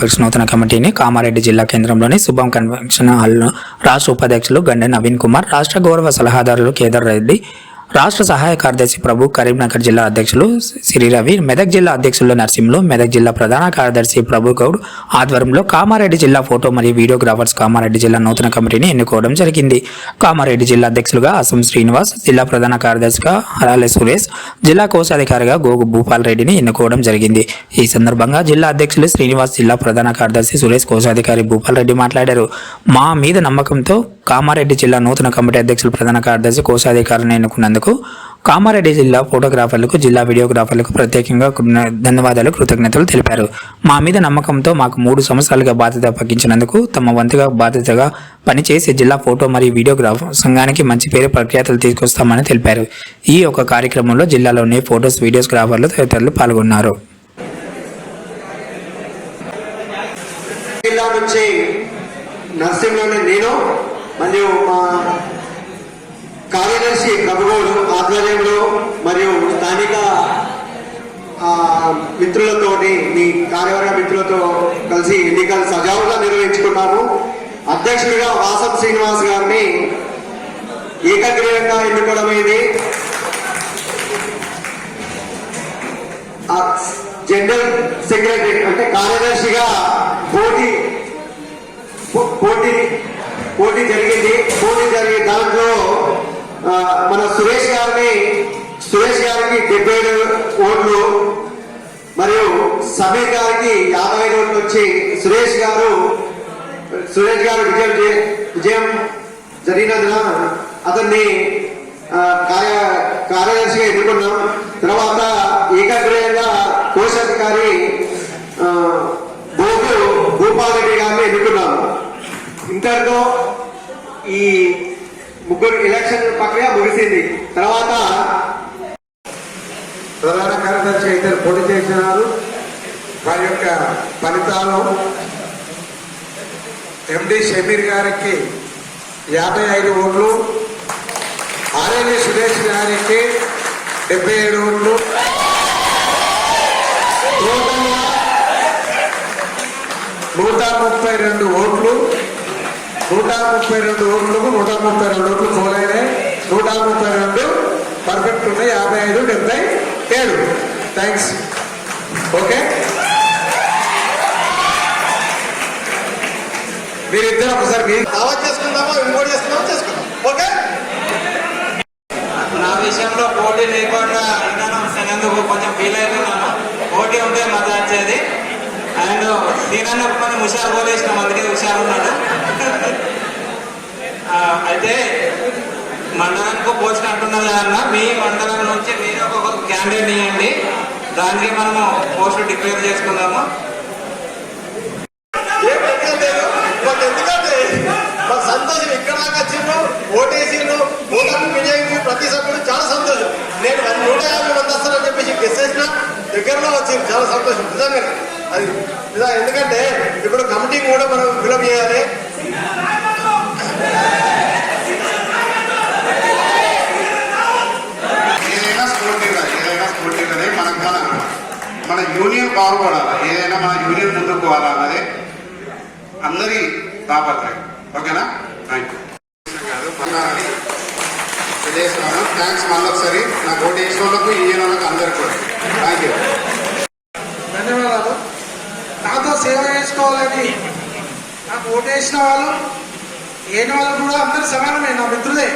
Graphics నూతన కమిటీని కామారెడ్డి జిల్లా కేంద్రంలోని శుభం కన్వెన్షన్ హాల్లో రాష్ట్ర ఉపాధ్యక్షులు గండె నవీన్ కుమార్, రాష్ట్ర గౌరవ సలహాదారులు కేదార్ రెడ్డి, రాష్ట్ర సహాయ కార్యదర్శి ప్రభు, కరీంనగర్ జిల్లా అధ్యక్షులు శ్రీ రవి, మెదక్ జిల్లా అధ్యక్షులు నరసింహులు, మెదక్ జిల్లా ప్రధాన కార్యదర్శి ప్రభు గౌడ్ ఆధ్వర్యంలో కామారెడ్డి జిల్లా ఫోటో మరియు వీడియోగ్రాఫర్స్ కామారెడ్డి జిల్లా నూతన కమిటీని ఎన్నుకోవడం జరిగింది. కామారెడ్డి జిల్లా అధ్యక్షులుగా అసం శ్రీనివాస్, జిల్లా ప్రధాన కార్యదర్శిగా హరాలే సురేష్, జిల్లా కోశాధికారిగా గోగు భూపాల్ రెడ్డిని ఎన్నుకోవడం జరిగింది. ఈ సందర్భంగా జిల్లా అధ్యక్షులు శ్రీనివాస్, జిల్లా ప్రధాన కార్యదర్శి సురేష్, కోశాధికారి భూపాల్ రెడ్డి మాట్లాడారు. మా మీద నమ్మకంతో కామారెడ్డి జిల్లా నూతన కమిటీ అధ్యక్షులు, ప్రధాన కార్యదర్శి, కోశాధికారిని ఎన్నుకున్నందుకు కామారెడ్డి జిల్లా ఫోటోగ్రాఫర్లకు, జిల్లా వీడియోగ్రాఫర్లకు ప్రత్యేకంగా ధన్యవాదాలు, కృతజ్ఞతలు తెలిపారు. మా మీద నమ్మకంతో మాకు 3 సంవత్సరాలుగా బాధ్యత అప్పగించినందుకు తమ వంతుగా బాధ్యతగా పనిచేసి జిల్లా ఫోటో మరియు వీడియోగ్రాఫర్ సంఘానికి మంచి పేరు ప్రఖ్యాతలు తీసుకొస్తామని తెలిపారు. ఈ యొక్క కార్యక్రమంలో జిల్లాలోని ఫోటోస్, వీడియోగ్రాఫర్లు తదితరులు పాల్గొన్నారు. మరియు మా కార్యదర్శి ప్రభుగౌడు ఆధ్వర్యంలో మరియు స్థానిక మిత్రులతోటి, మీ కార్యవర్గ మిత్రులతో కలిసి ఎన్నికలు సజావుగా నిర్వహించుకున్నాము. అధ్యక్షుడిగా వాసం శ్రీనివాస్ గారిని ఏకగ్రీవంగా ఎన్నుకోవడమైంది. జనరల్ సెక్రటరీ అంటే కార్యదర్శిగా పోటీ జరిగింది. దాంట్లో మన సురేష్ గారికి 77 ఓట్లు మరియు సమీర్ గారికి 55 ఓట్లు వచ్చి సురేష్ గారు విజయం జరిగినందున అతన్ని కార్యదర్శిగా ఎన్నుకున్నాం. తర్వాత ఏకగ్రీవంగా కోశాధికారి భూపాల్ రెడ్డి గారిని ఎన్నుకున్నాం. ఇంతటితో ఈ ముగ్గురు ఎలక్షన్ ప్రక్రియ ముగిసింది. తర్వాత ప్రధాన కార్యదర్శి ఇద్దరు పోటీ చేసినారు. వారి యొక్క ఫలితాలు ఎండి షమీర్ గారికి 55 ఓట్లు, ఆర్ఎల్వి సురేష్ గారికి 77 ఓట్లు, టోటల్గా 132 ఓట్లు. 132 ఓట్లకు 132 ఓట్లు పోలైనాయి. 132 పర్ఫెక్ట్ ఉన్నాయి. 55, 77. థ్యాంక్స్. ఓకే, మీరిద్దరు ఒకసారి చేసుకుందామా, ఇంకోటి చేసుకుందాం. ఓకే, నా విషయంలో పోటీ లేకుండా అయినందుకు కొంచెం ఫీల్ అవుతున్నాను. పోటీ ఉంటే మజా వచ్చేది. అండ్ దీనన్నా కొంచెం హుషారు పోలేసినాం, అందుకే హుషారు ఉన్నాడు. అయితే మండలానికి పోస్ట్ అంటున్నది అన్న, మీ మండలం నుంచి మీరు ఒక క్యాండిడేట్ ఇవ్వండి, దానికి మనము పోస్ట్ డిక్లేర్ చేసుకుందాము. ఎందుకంటే మాకు సంతోషం. ఇక్కడ దాకా వచ్చిండ్రు, ఓటేసిండ్రు, ఓటాన్ని వినియోగించి ప్రతి సభ్యుడు చాలా సంతోషం. నేను 150 మంది వస్తారని చెప్పేసి గెస్ చేసిన దగ్గరలో వచ్చింది, చాలా సంతోషం నిజంగా. అది ఎందుకంటే ఇప్పుడు కమిటీ కూడా మనం ఫిలప్ చేయాలి. ఏదైనా స్ఫూర్తిగానే మన యూనియన్ బాగుపడాలి. ఏదైనా మన యూనియన్ ముందుకు పోవాలన్నదే అందరి తాపత్రయం. ఓకేనా? Thank you. థ్యాంక్స్ మళ్ళొకసారి నాకు ఓటు వేసిన వాళ్ళకు, ఈయన వాళ్ళకు, అందరికి కూడా థ్యాంక్ యూ, ధన్యవాదాలు. నాతో సేవ చేసుకోవాలని నాకు ఓటు వేసిన వాళ్ళు, ఏని వాళ్ళు కూడా అందరు సమానమే, నా మిత్రులే.